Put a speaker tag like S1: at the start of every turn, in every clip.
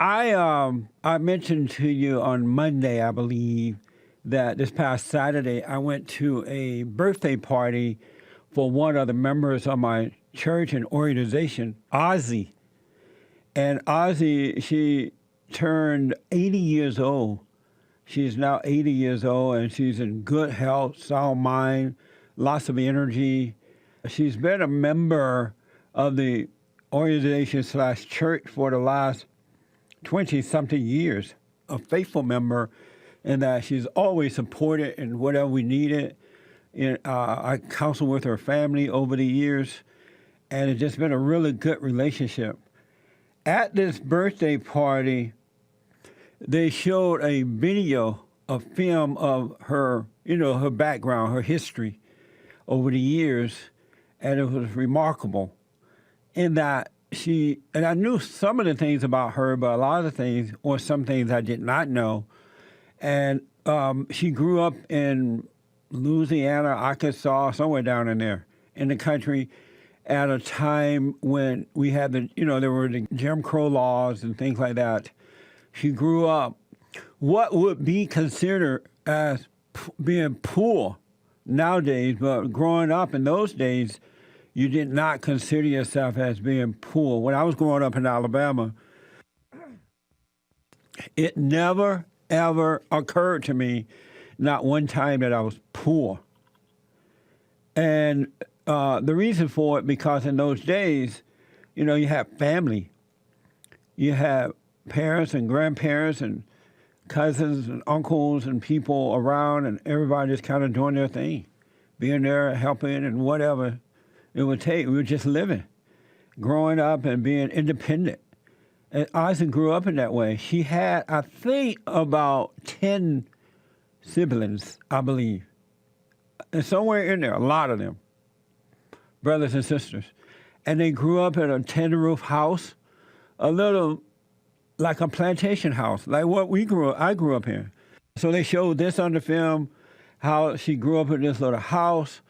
S1: I mentioned to you on Monday, I believe, that this past Saturday I went to a birthday party for one of the members of my church and organization, Ozzy. And Ozzy, she turned 80 years old. She's now 80 years old, and she's in good health, sound mind, lots of energy. She's been a member of the organization slash church for the last 20-something years, a faithful member, in that she's always supported in whatever we needed. I counseled with her family over the years, and it's just been a really good relationship. At this birthday party, they showed a video, a film of her, her background, her history over the years, and it was remarkable in that and I knew some of the things about her, but a lot of the things, or some things I did not know. And she grew up in Louisiana, Arkansas, somewhere down in there in the country at a time when we had there were the Jim Crow laws and things like that. She grew up what would be considered as being poor nowadays, but growing up in those days, you did not consider yourself as being poor. When I was growing up in Alabama, it never, ever occurred to me, not one time, that I was poor. And the reason for it, because in those days, you have family. You have parents and grandparents and cousins and uncles and people around, and everybody just kind of doing their thing, being there, helping, and whatever it would take. We were just living, growing up and being independent. And Ozzy grew up in that way. She had, I think, about 10 siblings, I believe. And somewhere in there, a lot of them, brothers and sisters. And they grew up in a tin roof house, a little like a plantation house, like what I grew up in. So they showed this on the film, how she grew up in this little house,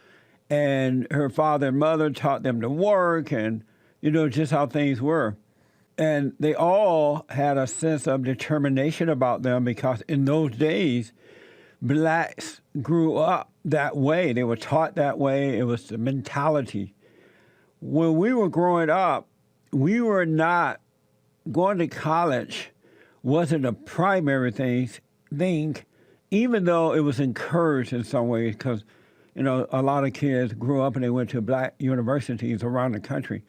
S1: and her father and mother taught them to work, and, just how things were. And they all had a sense of determination about them, because in those days, blacks grew up that way. They were taught that way. It was the mentality. When we were growing up, we were not going to college wasn't a primary thing, even though it was encouraged in some ways, because a lot of kids grew up and they went to black universities around the country.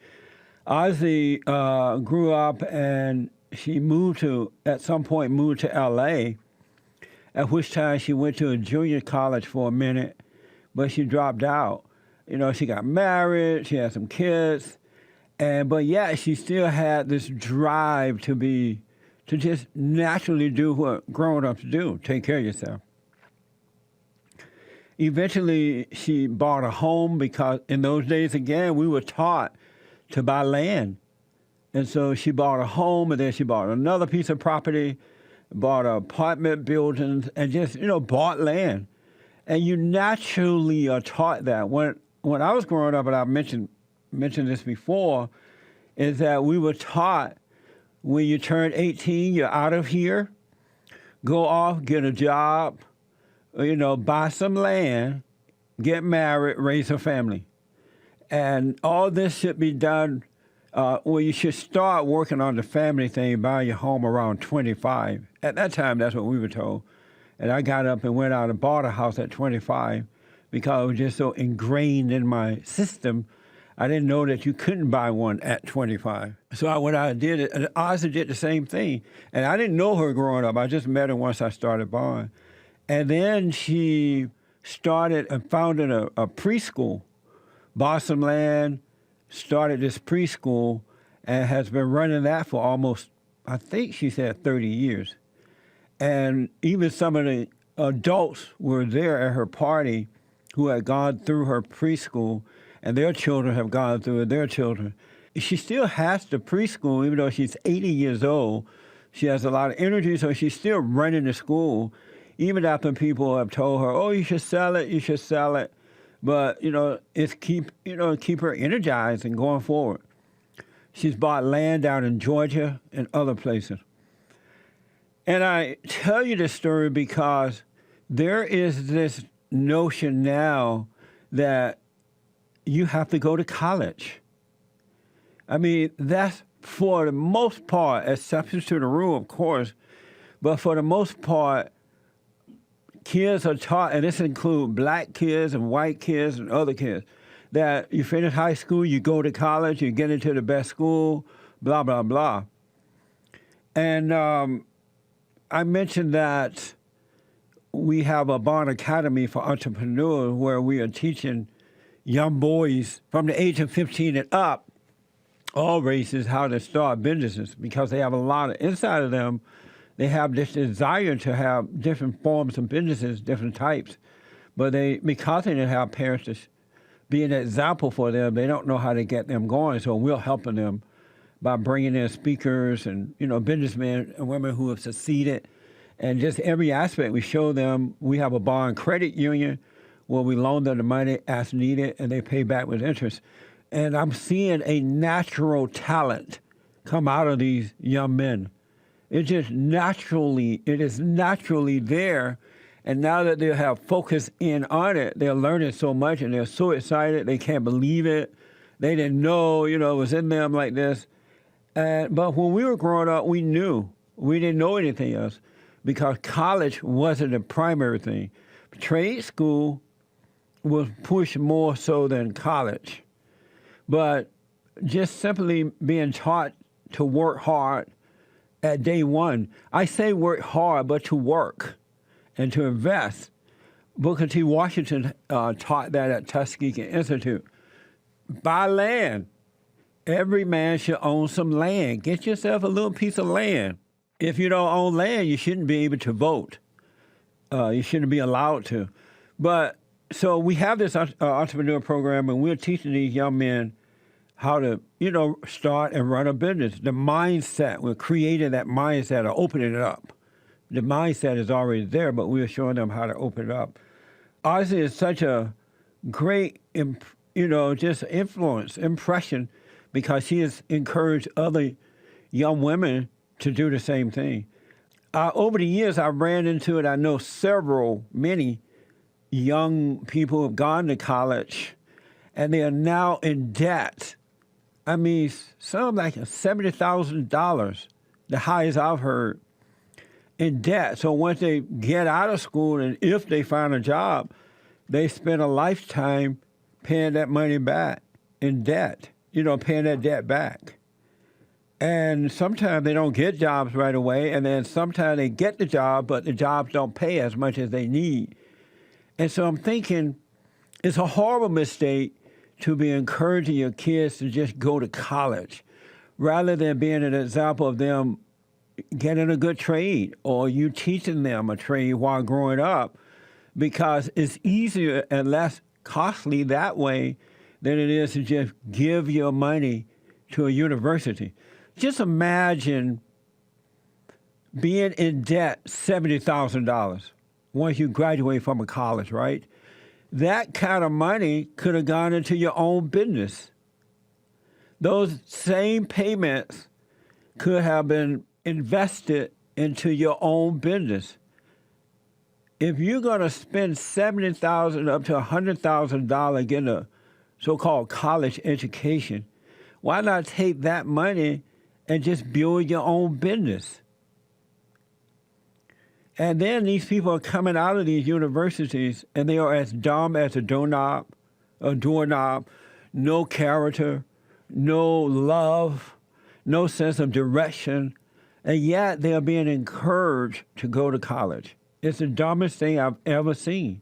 S1: Ozzy grew up, and she at some point moved to L.A., at which time she went to a junior college for a minute, but she dropped out. She got married, she had some kids, but yet she still had this drive to just naturally do what grown-ups do, take care of yourself. Eventually, she bought a home, because in those days, again, we were taught to buy land. And so she bought a home, and then she bought another piece of property, bought apartment buildings, and just, bought land. And you naturally are taught that. When I was growing up, and I've mentioned this before, is that we were taught when you turn 18, you're out of here, go off, get a job, buy some land, get married, raise a family. And all this should be done, you should start working on the family thing, buying your home around 25. At that time, that's what we were told. And I got up and went out and bought a house at 25 because it was just so ingrained in my system. I didn't know that you couldn't buy one at 25. So when I did it, and Ozzy did the same thing. And I didn't know her growing up. I just met her once I started buying. And then she started and founded a preschool, bought some land, started this preschool, and has been running that for almost, I think she said 30 years. And even some of the adults were there at her party who had gone through her preschool, and their children have gone through their children. She still has the preschool, even though she's 80 years old. She has a lot of energy, so she's still running the school, even after people have told her, oh, you should sell it. But, it's keep her energized and going forward. She's bought land down in Georgia and other places. And I tell you this story because there is this notion now that you have to go to college. I mean, that's for the most part, exceptions to the rule, of course, but for the most part, kids are taught, and this includes black kids and white kids and other kids, that you finish high school, you go to college, you get into the best school, blah, blah, blah. And I mentioned that we have a Bond Academy for Entrepreneurs where we are teaching young boys from the age of 15 and up, all races, how to start businesses because they have a lot of, inside of them, they have this desire to have different forms of businesses, different types. But because they didn't have parents to be an example for them, they don't know how to get them going. So we're helping them by bringing in speakers and, businessmen and women who have succeeded. And just every aspect, we show them. We have a bond credit union where we loan them the money as needed and they pay back with interest. And I'm seeing a natural talent come out of these young men. It is naturally there. And now that they have focused in on it, they're learning so much and they're so excited. They can't believe it. They didn't know, it was in them like this. But when we were growing up, we knew. We didn't know anything else because college wasn't the primary thing. Trade school was pushed more so than college. But just simply being taught to work hard at day one. I say work hard, but to work and to invest. Booker T. Washington taught that at Tuskegee Institute. Buy land. Every man should own some land. Get yourself a little piece of land. If you don't own land, you shouldn't be able to vote. You shouldn't be allowed to. But so we have this entrepreneur program, and we're teaching these young men how to, start and run a business. The mindset, we're creating that mindset or opening it up. The mindset is already there, but we're showing them how to open it up. Ozzy is such a great, just impression, because she has encouraged other young women to do the same thing. Over the years, I ran into it. I know many young people who have gone to college, and they are now in debt. I mean, some like $70,000, the highest I've heard, in debt. So once they get out of school, and if they find a job, they spend a lifetime paying that money back in debt, paying that debt back. And sometimes they don't get jobs right away, and then sometimes they get the job, but the jobs don't pay as much as they need. And so I'm thinking it's a horrible mistake to be encouraging your kids to just go to college rather than being an example of them getting a good trade or you teaching them a trade while growing up, because it's easier and less costly that way than it is to just give your money to a university. Just imagine being in debt $70,000 once you graduate from a college, right? That kind of money could have gone into your own business. Those same payments could have been invested into your own business. If you're going to spend $70,000 up to $100,000 getting a so-called college education, why not take that money and just build your own business? And then these people are coming out of these universities and they are as dumb as a doorknob, no character, no love, no sense of direction, and yet they are being encouraged to go to college. It's the dumbest thing I've ever seen.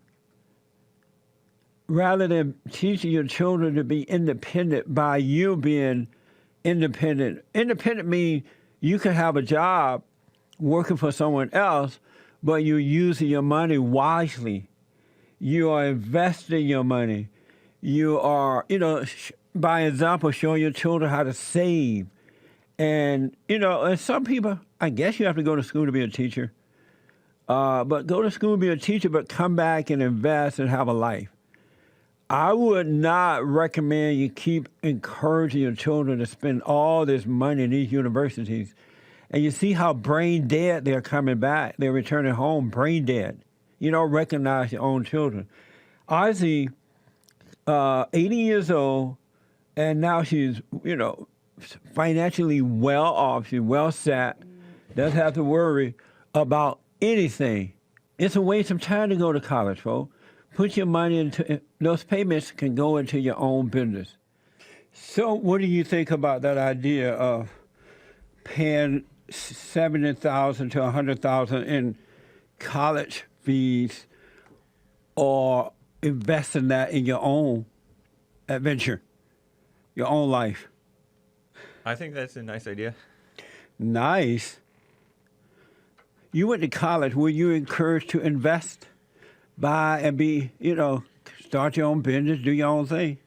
S1: Rather than teaching your children to be independent by you being independent. Independent means you can have a job working for someone else, but you're using your money wisely. You are investing your money. You are, by example, showing your children how to save. And, and some people, I guess you have to go to school to be a teacher. But go to school and be a teacher, but come back and invest and have a life. I would not recommend you keep encouraging your children to spend all this money in these universities And you see how brain dead they're coming back. They're returning home brain dead. You don't recognize your own children. Ozzy, 80 years old, and now she's, financially well off. She's well set. Doesn't have to worry about anything. It's a waste of time to go to college, folks. Put your money into those payments can go into your own business. So, what do you think about that idea of paying $70,000 to $100,000 in college fees, or investing that in your own adventure, your own life?
S2: I think that's a nice idea.
S1: Nice. You went to college. Were you encouraged to invest, buy, and be, start your own business, do your own thing?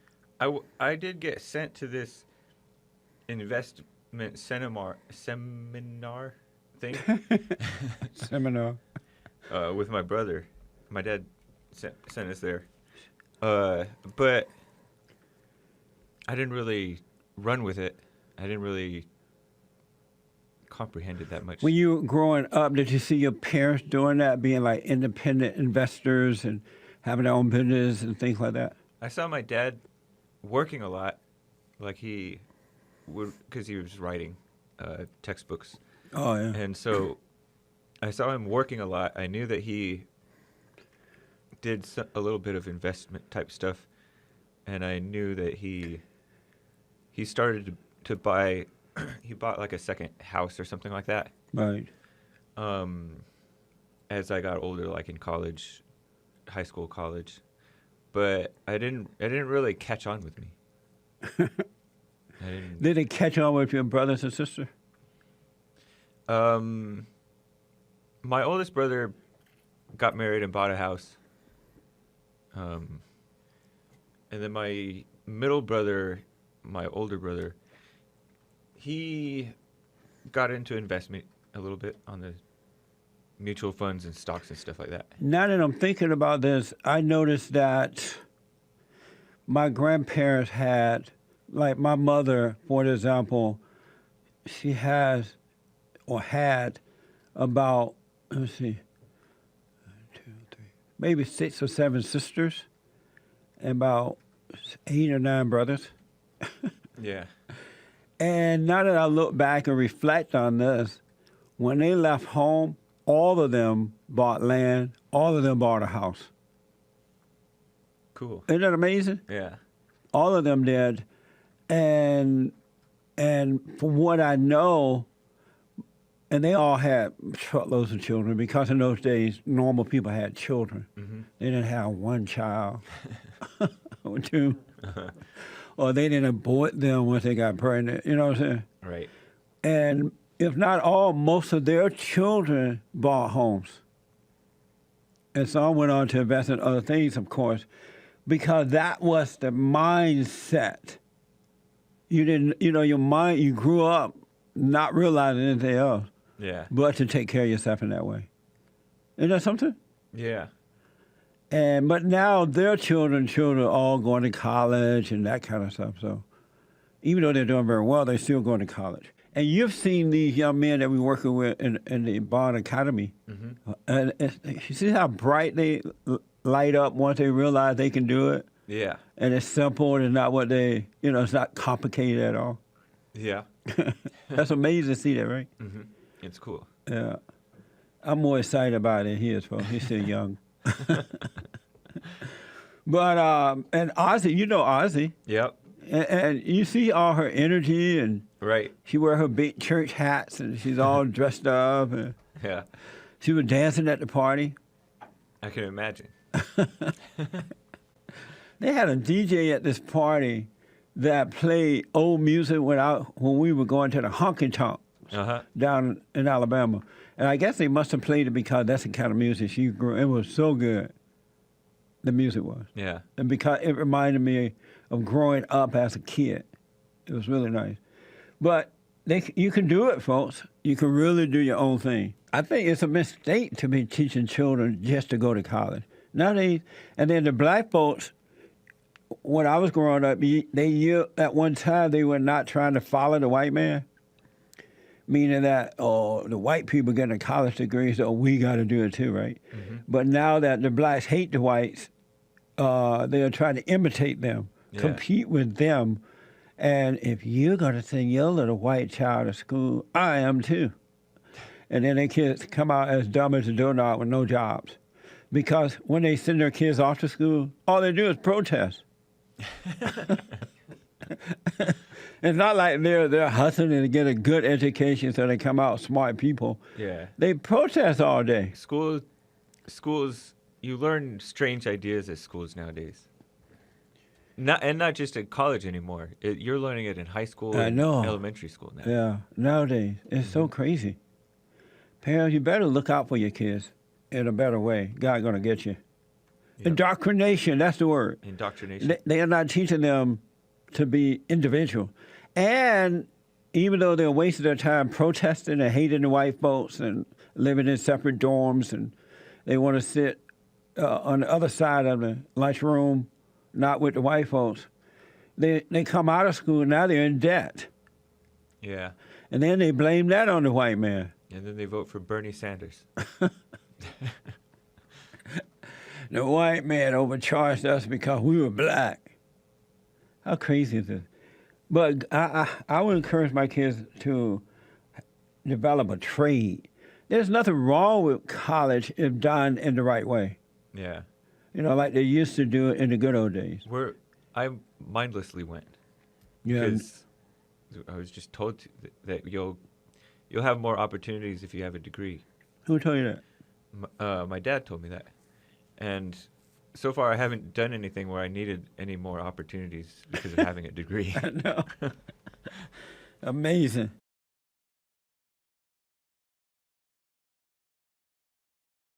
S2: I did get sent to this investment seminar thing.
S1: Seminar.
S2: With my brother. My dad sent us there. But I didn't really run with it. I didn't really comprehend it that much.
S1: When you were growing up, did you see your parents doing that, being like independent investors and having their own business and things like that?
S2: I saw my dad working a lot, like he would, because he was writing textbooks.
S1: Oh, yeah.
S2: And so I saw him working a lot. I knew that he did a little bit of investment type stuff, and I knew that he started to buy. He bought like a second house or something like that.
S1: Right.
S2: As I got older, like in college, high school, college, but I didn't really catch on with me.
S1: Did it catch on with your brothers and sisters?
S2: My oldest brother got married and bought a house. And then my middle brother, my older brother, he got into investment a little bit on the mutual funds and stocks and stuff like that.
S1: Now that I'm thinking about this, I noticed that my grandparents had, like my mother, for example, she has or had about, let's see, 1, 2, 3, maybe 6 or 7 sisters and about 8 or 9 brothers.
S2: Yeah.
S1: And now that I look back and reflect on this, when they left home, all of them bought land, all of them bought a house.
S2: Cool.
S1: Isn't that amazing?
S2: Yeah.
S1: All of them did. And from what I know, and they all had truckloads of children, because in those days, normal people had children. Mm-hmm. They didn't have one child or 2. Or they didn't abort them once they got pregnant. You know what I'm saying?
S2: Right.
S1: And if not all, most of their children bought homes. And some went on to invest in other things, of course, because that was the mindset. You didn't, your mind, you grew up not realizing anything else.
S2: Yeah.
S1: But to take care of yourself in that way. Isn't that something?
S2: Yeah.
S1: But now their children are all going to college and that kind of stuff. So even though they're doing very well, they're still going to college. And you've seen these young men that we're working with in the Bond Academy. Mm-hmm. And you see how bright they light up once they realize they can do it?
S2: Yeah.
S1: And it's simple and not what they, it's not complicated at all.
S2: Yeah.
S1: That's amazing to see that, right?
S2: Mm-hmm. It's cool.
S1: Yeah. I'm more excited about it here, folks. He's still young. But and Ozzy, Ozzy.
S2: Yep.
S1: And you see all her energy, and
S2: right.
S1: She wear her big church hats, and she's all dressed up. And
S2: yeah.
S1: She was dancing at the party.
S2: I can imagine.
S1: They had a DJ at this party that played old music when we were going to the honky tonk down in Alabama. And I guess they must have played it because that's the kind of music she grew. It was so good, the music was.
S2: Yeah.
S1: And because it reminded me of growing up as a kid. It was really nice. But you can do it, folks. You can really do your own thing. I think it's a mistake to be teaching children just to go to college. Nowadays, and then the black folks, when I was growing up, at one time they were not trying to follow the white man. meaning that, oh, the white people getting a college degree, so we got to do it too, right? But now that the blacks hate the whites, they are trying to imitate them,
S2: Yeah.
S1: compete with them. And if you're going to send your little white child to school, I am too. And then their kids come out as dumb as a doorknob with no jobs. Because when they send their kids off to school, all they do is protest. It's not like they're hustling to get a good education so they come out smart people.
S2: Yeah.
S1: They protest all day.
S2: Schools, you learn strange ideas at schools nowadays. Not just at college anymore. You're learning it in high school
S1: I
S2: and
S1: know.
S2: elementary school now.
S1: Yeah, nowadays it's so crazy. Parents, you better look out for your kids in a better way. God gonna get you.
S2: Yep.
S1: Indoctrination, that's the word.
S2: Indoctrination.
S1: They are not teaching them to be individual. And even though they're wasting their time protesting and hating the white folks and living in separate dorms, and they want to sit on the other side of the lunchroom, not with the white folks, they come out of school, now they're in debt.
S2: Yeah.
S1: And then they blame that on the white man.
S2: And then they vote for Bernie Sanders.
S1: The white man overcharged us because we were black. How crazy is this? But I would encourage my kids to develop a trade. There's nothing wrong with college if done in the right way.
S2: Yeah.
S1: You know, like they used to do it in the good old days.
S2: I mindlessly went.
S1: Yeah.
S2: Because I was just told that you'll have more opportunities if you have a degree.
S1: Who told you that?
S2: My dad told me that. And so far, I haven't done anything where I needed any more opportunities because of having a degree.
S1: No. Amazing.